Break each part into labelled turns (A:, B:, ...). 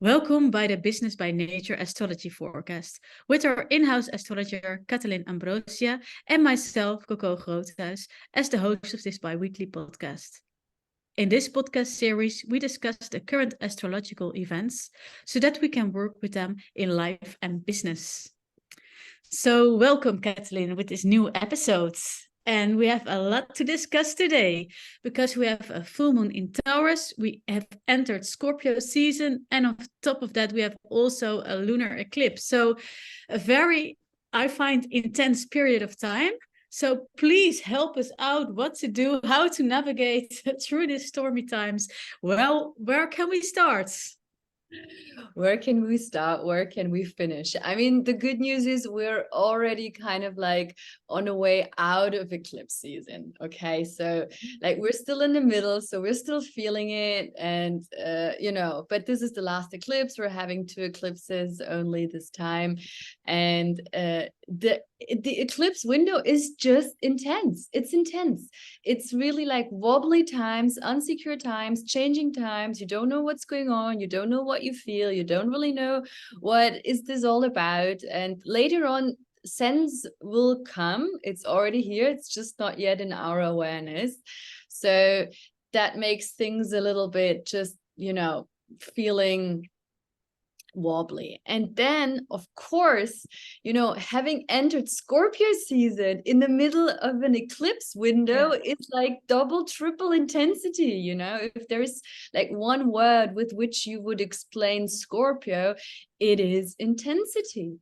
A: Welcome by the Business by Nature Astrology Forecast with our in-house astrologer Katalin Ambrosia and myself, Coco Groothuis, as the host of this biweekly podcast. In this podcast series, we discuss the current astrological events so that we can work with them in life and business. So welcome, Katalin, with this new episode. And we have a lot to discuss today because we have a full moon in Taurus, we have entered Scorpio season, and on top of that, we have also a lunar eclipse. So a very, I find, intense period of time. So please help us out what to do, how to navigate through these stormy times. Well, where can we start?
B: Where can we start? Where can we finish? I mean, the good news is we're already kind of like on a way out of eclipse season. Okay. So like we're still in the middle, so we're still feeling it. And but this is the last eclipse. We're having 2 eclipses only this time. And the eclipse window is just intense. It's intense. It's really like wobbly times, unsecure times, changing times. You don't know what's going on. You don't know what you feel. You don't really know what is this all about. And later on, sense will come. It's already here. It's just not yet in our awareness. So that makes things a little bit just, feeling wobbly. And then of course, having entered Scorpio season in the middle of an eclipse window, it's like double triple intensity. If there's like one word with which you would explain Scorpio, it is intensity.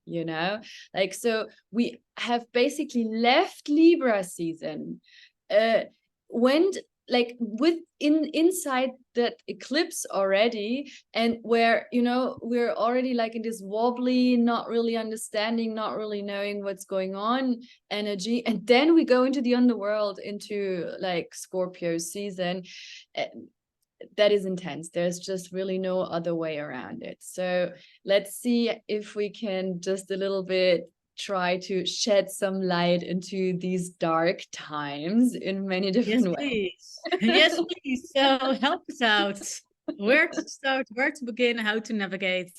B: So we have basically left Libra season, went like inside that eclipse already, and where we're already like in this wobbly, not really understanding, not really knowing what's going on energy, and then we go into the underworld, into like Scorpio season. That is intense. There's just really no other way around it. So let's see if we can just a little bit try to shed some light into these dark times in many different ways.
A: Yes, please. So help us out. Where to start, where to begin, how to navigate.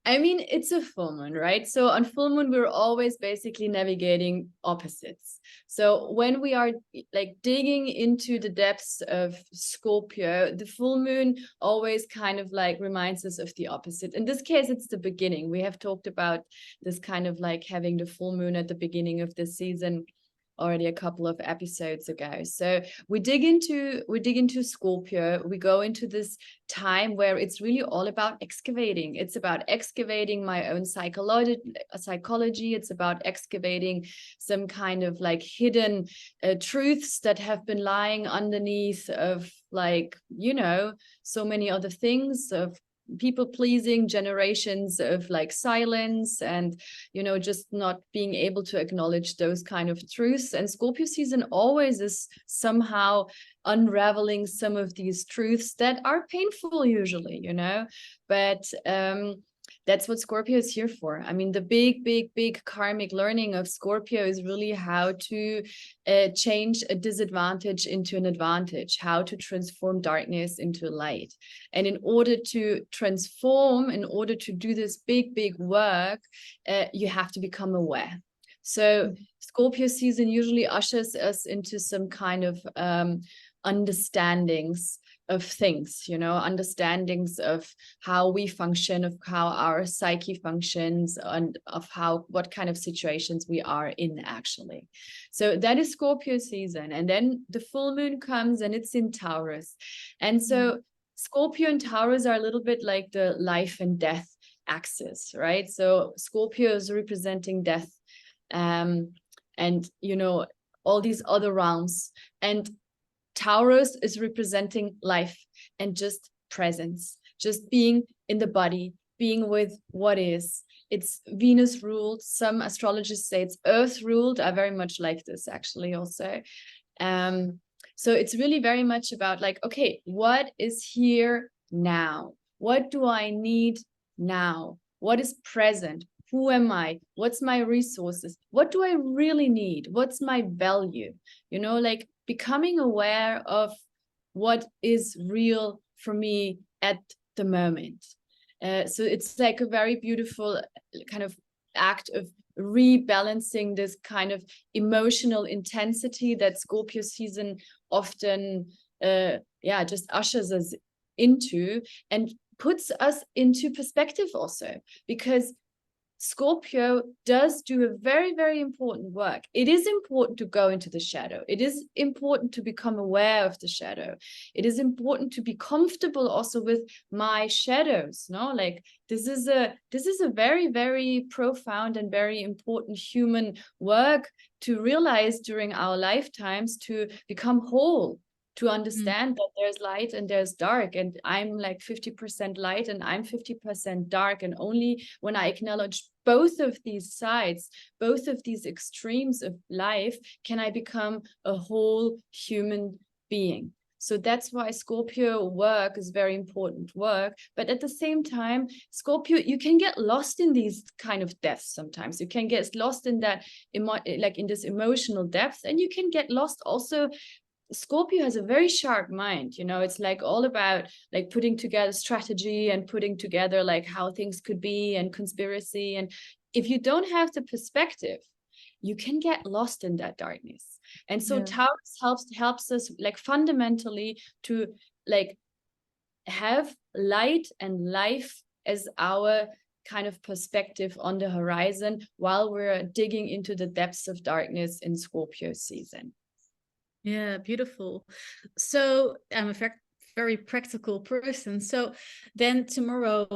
B: I mean, it's a full moon, right? So on full moon, we're always basically navigating opposites. So when we are like digging into the depths of Scorpio, the full moon always kind of like reminds us of the opposite. In this case, it's the beginning. We have talked about this kind of like having the full moon at the beginning of the season already a couple of episodes ago. So we dig into Scorpio. We go into this time where it's really all about excavating. It's about excavating my own psychology. It's about excavating some kind of like hidden truths that have been lying underneath of like, so many other things, of people pleasing, generations of like silence, and just not being able to acknowledge those kind of truths. And Scorpio season always is somehow unraveling some of these truths that are painful usually, but that's what Scorpio is here for. I mean, the big karmic learning of Scorpio is really how to change a disadvantage into an advantage, how to transform darkness into light. And in order to transform, in order to do this big work, you have to become aware. So Scorpio season usually ushers us into some kind of understandings of things, understandings of how we function, of how our psyche functions, and of what kind of situations we are in actually. So that is Scorpio season. And then the full moon comes and it's in Taurus. And so Scorpio and Taurus are a little bit like the life and death axis, right? So Scorpio is representing death, and all these other realms, and Taurus is representing life and just presence, just being in the body, being with what is. It's Venus ruled. Some astrologers say it's Earth ruled. I very much like this actually also. So it's really very much about like, okay, what is here now? What do I need now? What is present? Who am I? What's my resources? What do I really need? What's my value? Like becoming aware of what is real for me at the moment. So it's like a very beautiful kind of act of rebalancing this kind of emotional intensity that Scorpio season often just ushers us into, and puts us into perspective also, because Scorpio does do a very, very important work. It is important to go into the shadow. It is important to become aware of the shadow. It is important to be comfortable also with my shadows. No, like this is a very, very profound and very important human work to realize during our lifetimes, to become whole, to understand that there's light and there's dark, and I'm like 50% light and I'm 50% dark, and only when I acknowledge both of these sides, both of these extremes of life, can I become a whole human being. So that's why Scorpio work is very important work. But at the same time, Scorpio, you can get lost in these kind of depths sometimes. You can get lost in that, like in this emotional depth, and you can get lost also. Scorpio has a very sharp mind, you know. It's like all about like putting together strategy and putting together like how things could be, and conspiracy. And if you don't have the perspective, you can get lost in that darkness. And so Taurus helps us like fundamentally to like have light and life as our kind of perspective on the horizon while we're digging into the depths of darkness in Scorpio season.
A: Yeah, beautiful. So I'm a very practical person. So then tomorrow,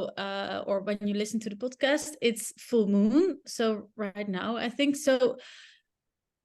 A: or when you listen to the podcast, it's full moon. So right now, I think so.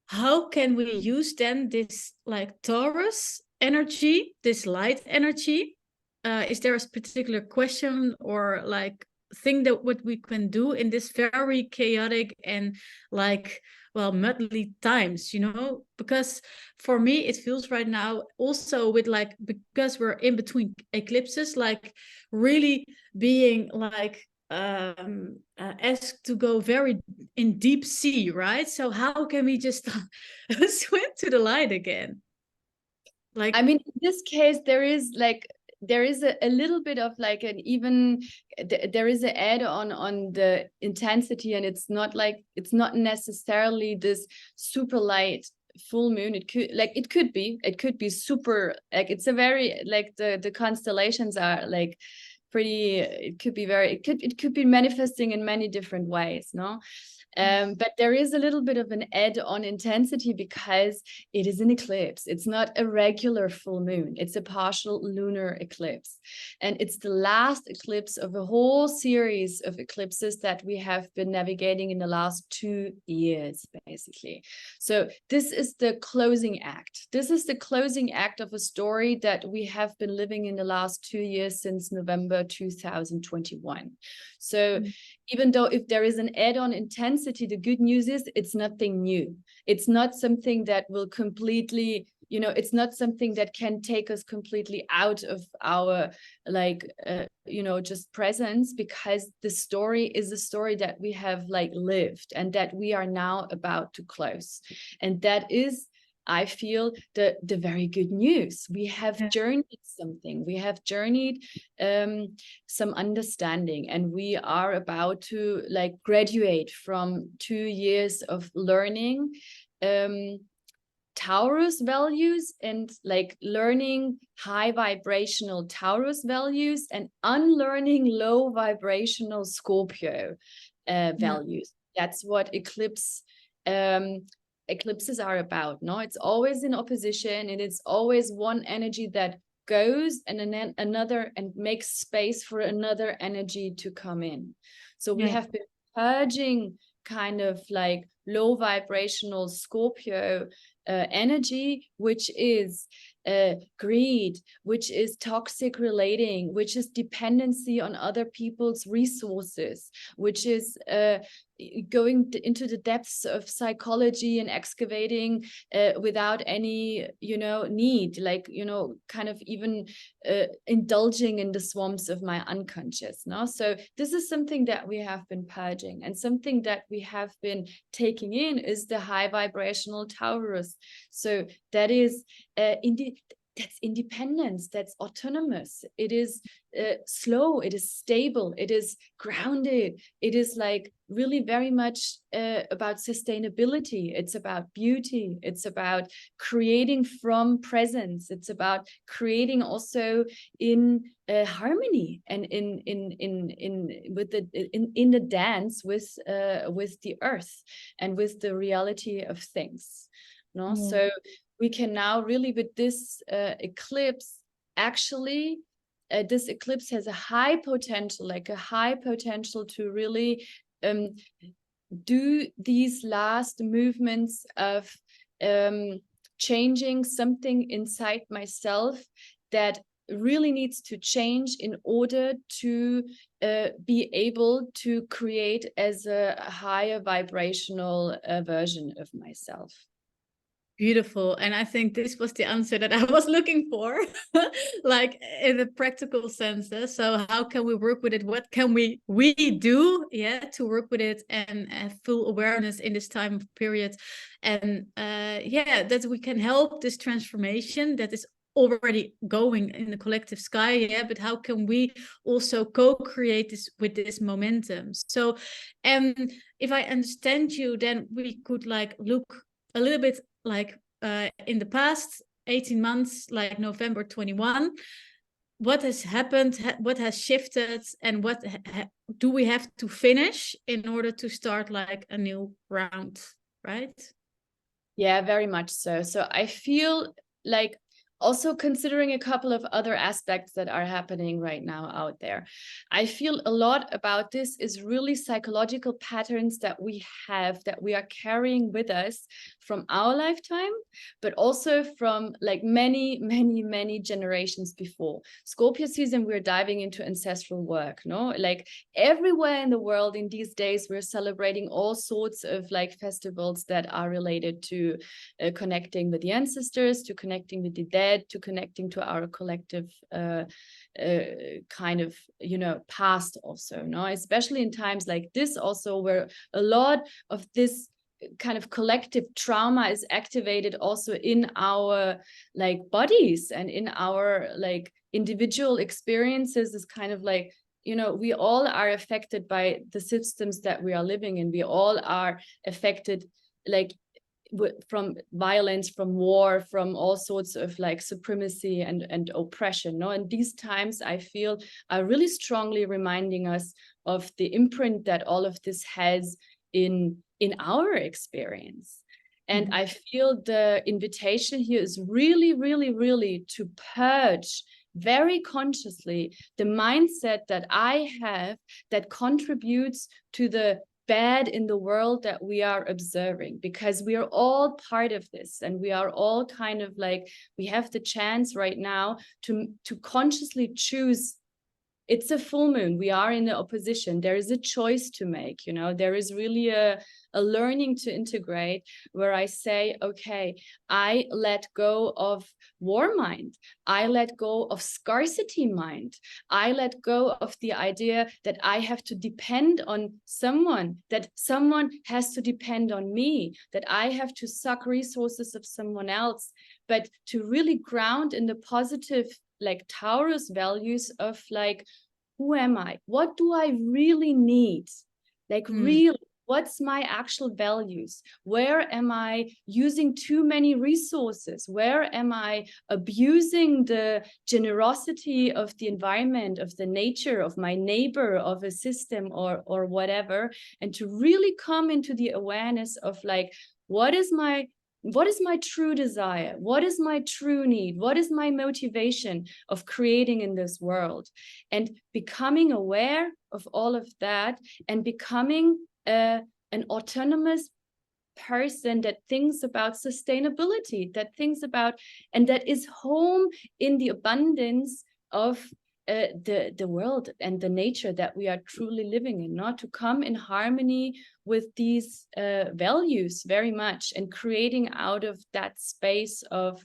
A: How can we use then this like Taurus energy, this light energy? Is there a particular question or like thing that what we can do in this very chaotic and like, well, muddly times, you know? Because for me it feels right now also with like, because we're in between eclipses, like really being like asked to go very in deep sea, right? So how can we just swim to the light again? Like,
B: I mean, in this case, there is a little bit of like an even there is an add on the intensity, and it's not necessarily this super light full moon. It could be super, like it's a very like the constellations are like pretty, it could be manifesting in many different ways, no? But there is a little bit of an add-on intensity because it is an eclipse. It's not a regular full moon. It's a partial lunar eclipse. And it's the last eclipse of a whole series of eclipses that we have been navigating in the last 2 years, basically. So this is the closing act. This is the closing act of a story that we have been living in the last 2 years since November 2021. So even though if there is an add-on intensity, the good news is it's nothing new. It's not something that will completely, you know, it's not something that can take us completely out of our just presence, because the story is a story that we have like lived and that we are now about to close. And that is, I feel, the very good news. We have journeyed something. We have journeyed some understanding, and we are about to like graduate from 2 years of learning Taurus values and like learning high vibrational Taurus values and unlearning low vibrational Scorpio values. That's what eclipses are about. No, it's always in opposition, and it's always one energy that goes and then another, and makes space for another energy to come in. So we have been purging kind of like low vibrational Scorpio energy, which is greed, which is toxic relating, which is dependency on other people's resources, which is going into the depths of psychology and excavating without any, you know, need, like, you know, kind of even indulging in the swamps of my unconscious. No, so this is something that we have been purging, and something that we have been taking in is the high vibrational Taurus. So that is indeed, that's independence, that's autonomous. It is slow, it is stable, it is grounded. It is like really very much about sustainability. It's about beauty. It's about creating from presence. It's about creating also in harmony and in the dance with the earth and with the reality of things. No, so we can now really, with this eclipse, actually, this eclipse has a high potential, like a high potential to really do these last movements of changing something inside myself that really needs to change in order to be able to create as a higher vibrational version of myself.
A: Beautiful. And I think this was the answer that I was looking for, like in a practical sense. So how can we work with it? What can we do, to work with it and have full awareness in this time period? And that we can help this transformation that is already going in the collective sky, but how can we also co-create this with this momentum? So if I understand you, then we could like look a little bit like in the past 18 months, like November 21, what has happened, what has shifted, and what do we have to finish in order to start like a new round, right?
B: Yeah, very much so. So I feel like, also considering a couple of other aspects that are happening right now out there, I feel a lot about this is really psychological patterns that we have, that we are carrying with us from our lifetime, but also from like many generations before. Scorpio season, we're diving into ancestral work, no? Like everywhere in the world in these days, we're celebrating all sorts of like festivals that are related to connecting with the ancestors, to connecting with the dead, to connecting to our collective kind of, you know, past also, no? Especially in times like this also, where a lot of this kind of collective trauma is activated also in our like bodies and in our like individual experiences. Is kind of like, you know, we all are affected by the systems that we are living in. We all are affected like from violence, from war, from all sorts of like supremacy and oppression, no? And these times, I feel, are really strongly reminding us of the imprint that all of this has in our experience. And I feel the invitation here is really to purge very consciously the mindset that I have that contributes to the bad in the world that we are observing, because we are all part of this, and we are all kind of like, we have the chance right now to consciously choose. It's a full moon, we are in the opposition, there is a choice to make, you know, there is really a learning to integrate, where I say, okay, I let go of war mind, I let go of scarcity mind, I let go of the idea that I have to depend on someone, that someone has to depend on me, that I have to suck resources of someone else, but to really ground in the positive like Taurus values of like, who am I? What do I really need? Like really, what's my actual values? Where am I using too many resources? Where am I abusing the generosity of the environment, of the nature, of my neighbor, of a system or whatever? And to really come into the awareness of like, what is my true desire? What is my true need? What is my motivation of creating in this world? And becoming aware of all of that, and becoming an autonomous person that thinks about sustainability, that thinks about, and that is home in the abundance of the world and the nature that we are truly living in, not to come in harmony with these values very much, and creating out of that space of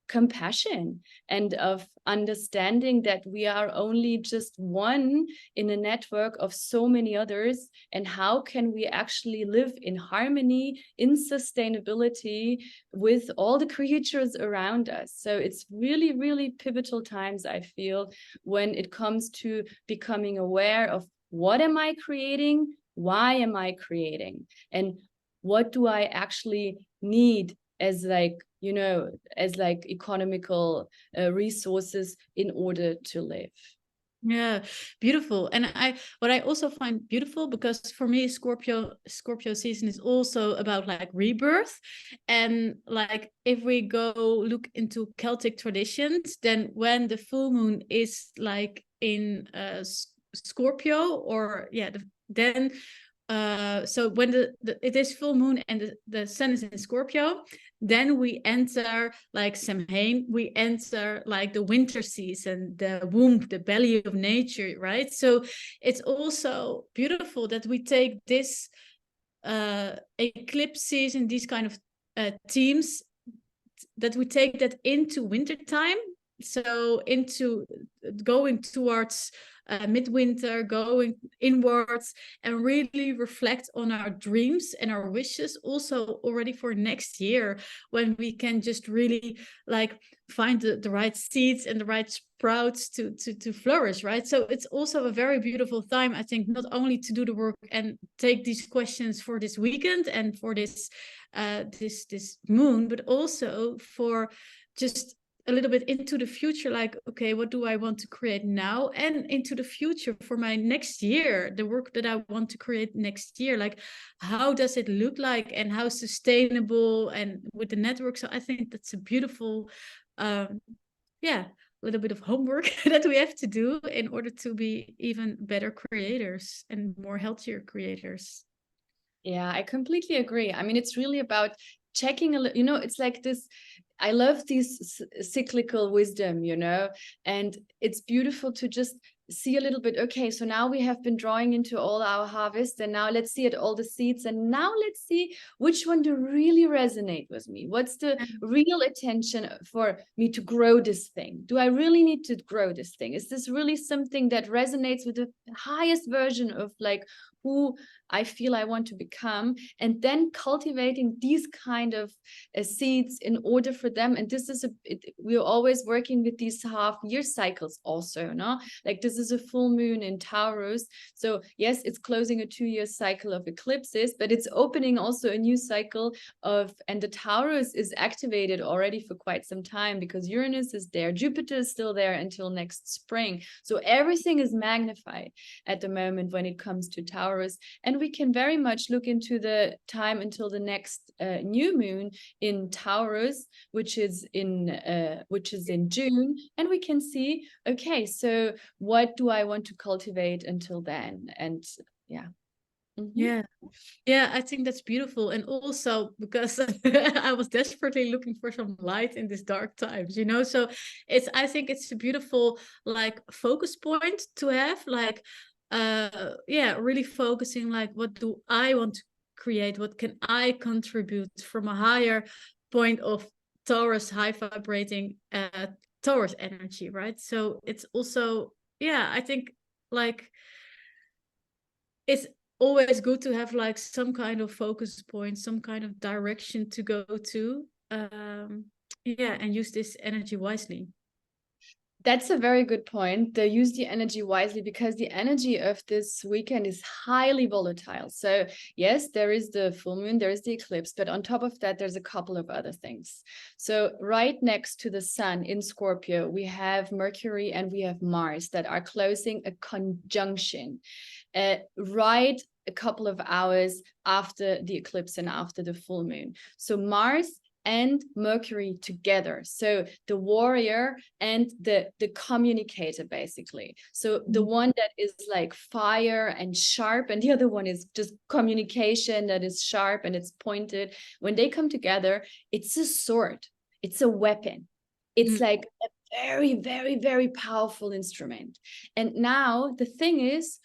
B: compassion and of understanding that we are only just one in a network of so many others, and how can we actually live in harmony, in sustainability with all the creatures around us. So it's really, really pivotal times, I feel, when it comes to becoming aware of what am I creating, why am I creating, and what do I actually need as like, you know, as like economical resources in order to live.
A: Yeah, beautiful. And what I also find beautiful, because for me Scorpio season is also about like rebirth. And like if we go look into Celtic traditions, then when the full moon is like in Scorpio, or then so when it is full moon and the sun is in Scorpio, then we enter like Samhain, we enter like the winter season, the womb, the belly of nature, right? So it's also beautiful that we take this eclipse season, these kind of themes, that we take that into winter time. So into going towards midwinter, going inwards, and really reflect on our dreams and our wishes also already for next year, when we can just really like find the right seeds and the right sprouts to flourish, right? So it's also a very beautiful time, I think, not only to do the work and take these questions for this weekend and for this this moon, but also for just a little bit into the future, like, okay, what do I want to create now, and into the future for my next year, the work that I want to create next year, like how does it look like and how sustainable, and with the network. So I think that's a beautiful a little bit of homework that we have to do in order to be even better creators and more healthier creators.
B: Yeah, I completely agree. I mean, it's really about checking you know, it's like this, I love this cyclical wisdom, you know, and it's beautiful to just see a little bit, okay, so now we have been drawing into all our harvest, and now let's see at all the seeds, and now let's see which one do really resonate with me. What's the real attention for me to grow this thing? Do I really need to grow this thing? Is this really something that resonates with the highest version of like who I feel I want to become? And then cultivating these kind of seeds in order for them. And this is we're always working with these half-year cycles also, no? Like this is a full moon in Taurus. So yes, it's closing a 2-year cycle of eclipses, but it's opening also a new cycle of, and the Taurus is activated already for quite some time because Uranus is there, Jupiter is still there until next spring. So everything is magnified at the moment when it comes to Taurus. And we can very much look into the time until the next new moon in Taurus, which is in June, and we can see, okay, so what do I want to cultivate until then? And yeah.
A: Yeah, I think that's beautiful. And also because I was desperately looking for some light in these dark times, you know. So I think it's a beautiful like focus point to have, like really focusing, like, what do I want to create, what can I contribute from a higher point of Taurus, high vibrating Taurus energy, right? So it's also, I think, like, it's always good to have like some kind of focus point, some kind of direction to go to, and use this energy wisely.
B: That's a very good point. They use the energy wisely because the energy of this weekend is highly volatile. So yes, there is the full moon, there is the eclipse, but on top of that, there's a couple of other things. So right next to the sun in Scorpio, we have Mercury and we have Mars that are closing a conjunction right a couple of hours after the eclipse and after the full moon. So Mars and Mercury together, so the warrior and the communicator, basically. So the one that is like fire and sharp, and the other one is just communication that is sharp and it's pointed. When they come together, it's a sword, it's a weapon, it's like a very, very, very powerful instrument. And now the thing is,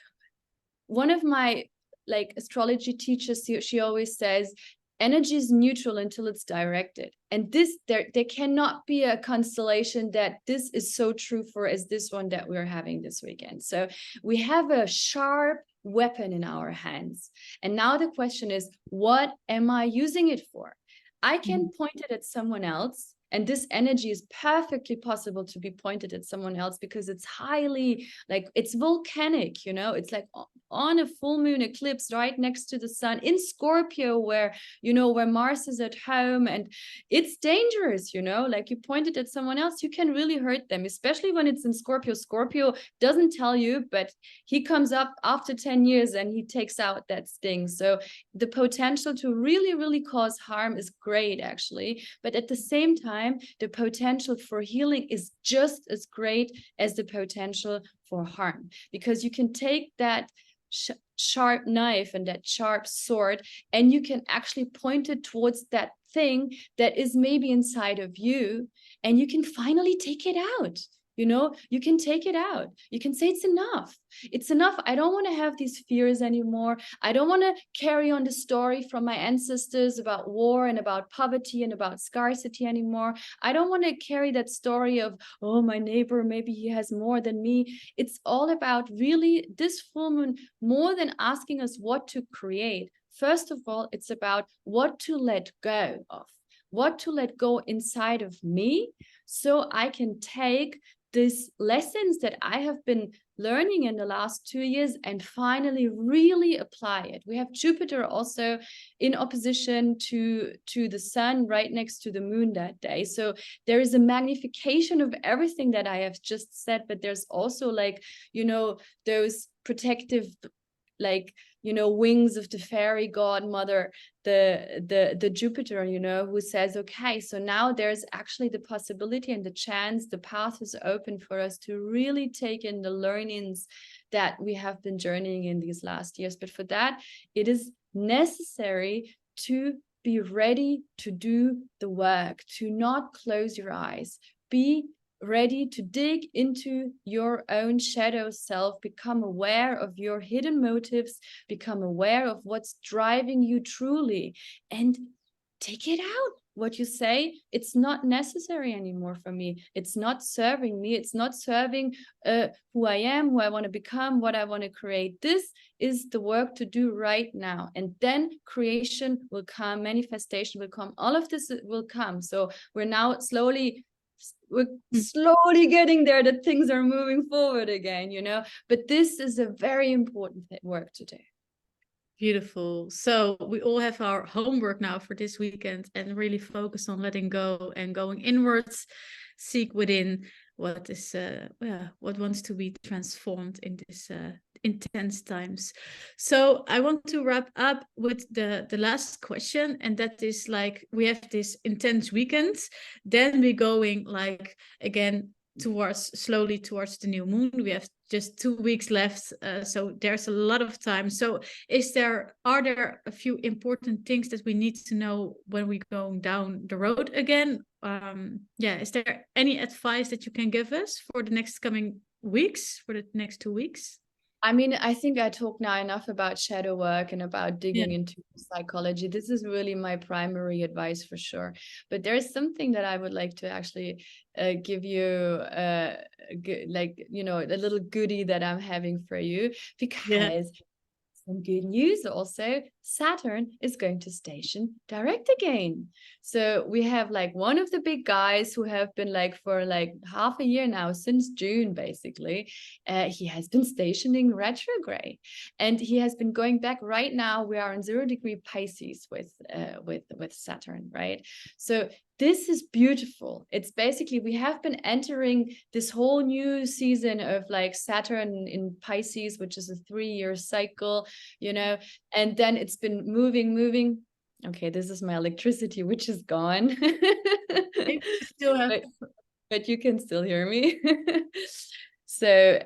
B: one of my like astrology teachers, she always says, energy is neutral until it's directed. And this, there cannot be a constellation that this is so true for as this one that we're having this weekend. So we have a sharp weapon in our hands. And now the question is, what am I using it for? I can point it at someone else. And this energy is perfectly possible to be pointed at someone else because it's highly, like, it's volcanic, you know, it's like on a full moon eclipse right next to the sun in Scorpio, where, you know, where Mars is at home, and it's dangerous, you know, like you point it at someone else, you can really hurt them, especially when it's in Scorpio. Scorpio doesn't tell you, but he comes up after 10 years and he takes out that sting. So the potential to really, really cause harm is great, actually. But at the same time, the potential for healing is just as great as the potential for harm, because you can take that sharp knife and that sharp sword, and you can actually point it towards that thing that is maybe inside of you, and you can finally take it out. You know, you can take it out. You can say it's enough. It's enough. I don't want to have these fears anymore. I don't want to carry on the story from my ancestors about war and about poverty and about scarcity anymore. I don't want to carry that story of, oh, my neighbor, maybe he has more than me. It's all about really this full moon, more than asking us what to create. First of all, it's about what to let go of, what to let go inside of me, so I can take these lessons that I have been learning in the last 2 years and finally really apply it. We have Jupiter also in opposition to the sun right next to the moon that day. So there is a magnification of everything that I have just said, but there's also, like, you know, those protective, like, you know, wings of the fairy godmother, the Jupiter, you know, who says, okay, so now there's actually the possibility and the chance, the path is open for us to really take in the learnings that we have been journeying in these last years. But for that, it is necessary to be ready to do the work, to not close your eyes, be ready to dig into your own shadow self, become aware of your hidden motives, become aware of what's driving you truly, and take it out. What you say, it's not necessary anymore for me. It's not serving me. It's not serving who I am, who I want to become, what I want to create. This is the work to do right now. And then creation will come, manifestation will come, all of this will come. So we're now we're slowly getting there, that things are moving forward again, you know, but this is a very important work to do.
A: Beautiful. So we all have our homework now for this weekend, and really focus on letting go and going inwards, seek within what is what wants to be transformed in this intense times. So I want to wrap up with the last question, and that is, like, we have this intense weekend, then we're going, like, again slowly towards the new moon. We have just 2 weeks left, so there's a lot of time. So are there a few important things that we need to know when we're going down the road again? Is there any advice that you can give us for the next coming weeks, for the next 2 weeks?
B: I mean, I think I talked now enough about shadow work and about digging into psychology. This is really my primary advice for sure. But there's something that I would like to actually give you, like, you know, a little goodie that I'm having for you, because some good news also, Saturn is going to station direct again. So we have, like, one of the big guys who have been, like, for like half a year now, since June basically, he has been stationing retrograde, and he has been going back. Right now we are in 0° Pisces with Saturn, right? So this is beautiful. It's basically, we have been entering this whole new season of, like, Saturn in Pisces, which is a 3-year cycle, you know, and then it's been moving. Okay, this is my electricity, which is gone.
A: Still have...
B: but you can still hear me. So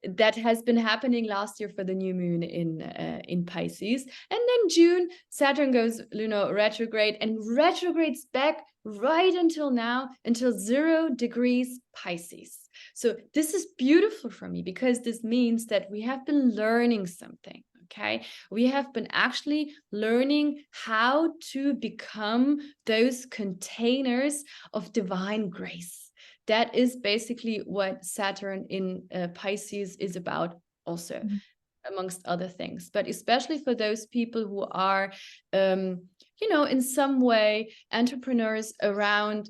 B: that has been happening last year for the new moon in Pisces, and then June Saturn goes retrograde, and retrogrades back right until now, until 0° Pisces. So this is beautiful for me, because this means that we have been learning something. Okay, we have been actually learning how to become those containers of divine grace. That is basically what Saturn in Pisces is about also, amongst other things. But especially for those people who are, you know, in some way entrepreneurs around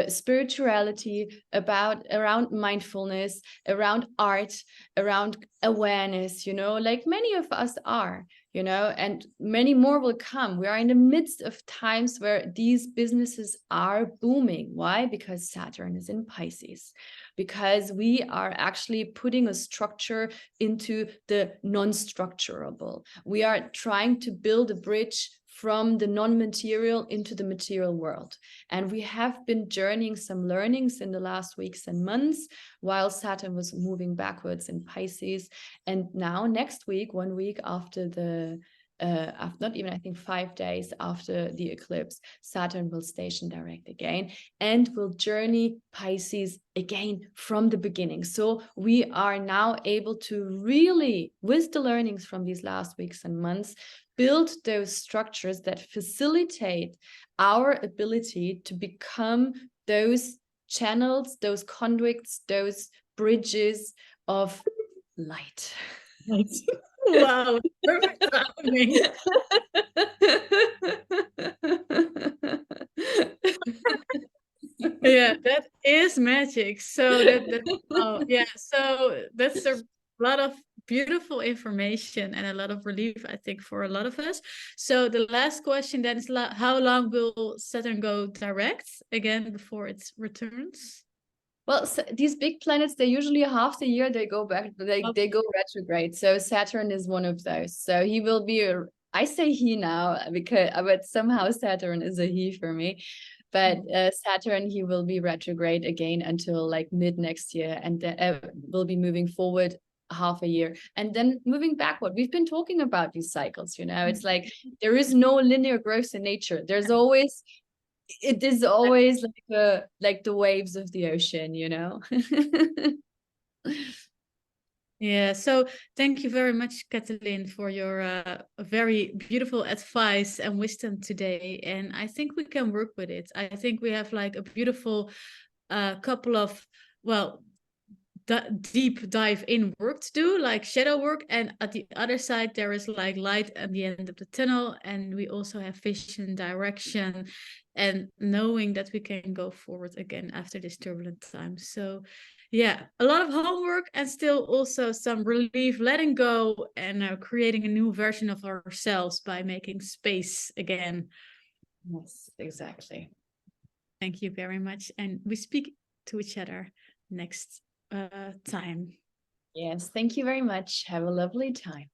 B: spirituality, around mindfulness, around art, around awareness, you know, like many of us are, you know, and many more will come. We are in the midst of times where these businesses are booming. Why? Because Saturn is in Pisces, because we are actually putting a structure into the non-structurable. We are trying to build a bridge from the non-material into the material world. And we have been journeying some learnings in the last weeks and months while Saturn was moving backwards in Pisces. And now next week, 1 week after the not even, I think 5 days after the eclipse, Saturn will station direct again and will journey Pisces again from the beginning. So we are now able to really, with the learnings from these last weeks and months, build those structures that facilitate our ability to become those channels, those conduits, those bridges of light.
A: Wow, perfect timing. Yeah, that is magic. So that oh yeah, so that's a lot of beautiful information and a lot of relief, I think, for a lot of us. So the last question then is, how long will Saturn go direct again before it returns?
B: Well, so these big planets, they usually half the year they go back, they go retrograde. So Saturn is one of those. So he will be I say he now because but somehow Saturn is a he for me. But Saturn, he will be retrograde again until like mid next year, and then will be moving forward half a year and then moving backward. We've been talking about these cycles, you know, it's like there is no linear growth in nature. There's always, it is always like the waves of the ocean, you know.
A: Yeah, so thank you very much, Katalin, for your very beautiful advice and wisdom today. And I think we can work with it. I think we have like a beautiful couple of, well, deep dive in work to do, like shadow work, and at the other side there is like light at the end of the tunnel, and we also have vision, direction, and knowing that we can go forward again after this turbulent time. So yeah, a lot of homework and still also some relief, letting go, and creating a new version of ourselves by making space again.
B: Yes, exactly.
A: Thank you very much, and we speak to each other next time.
B: Yes, thank you very much. Have a lovely time.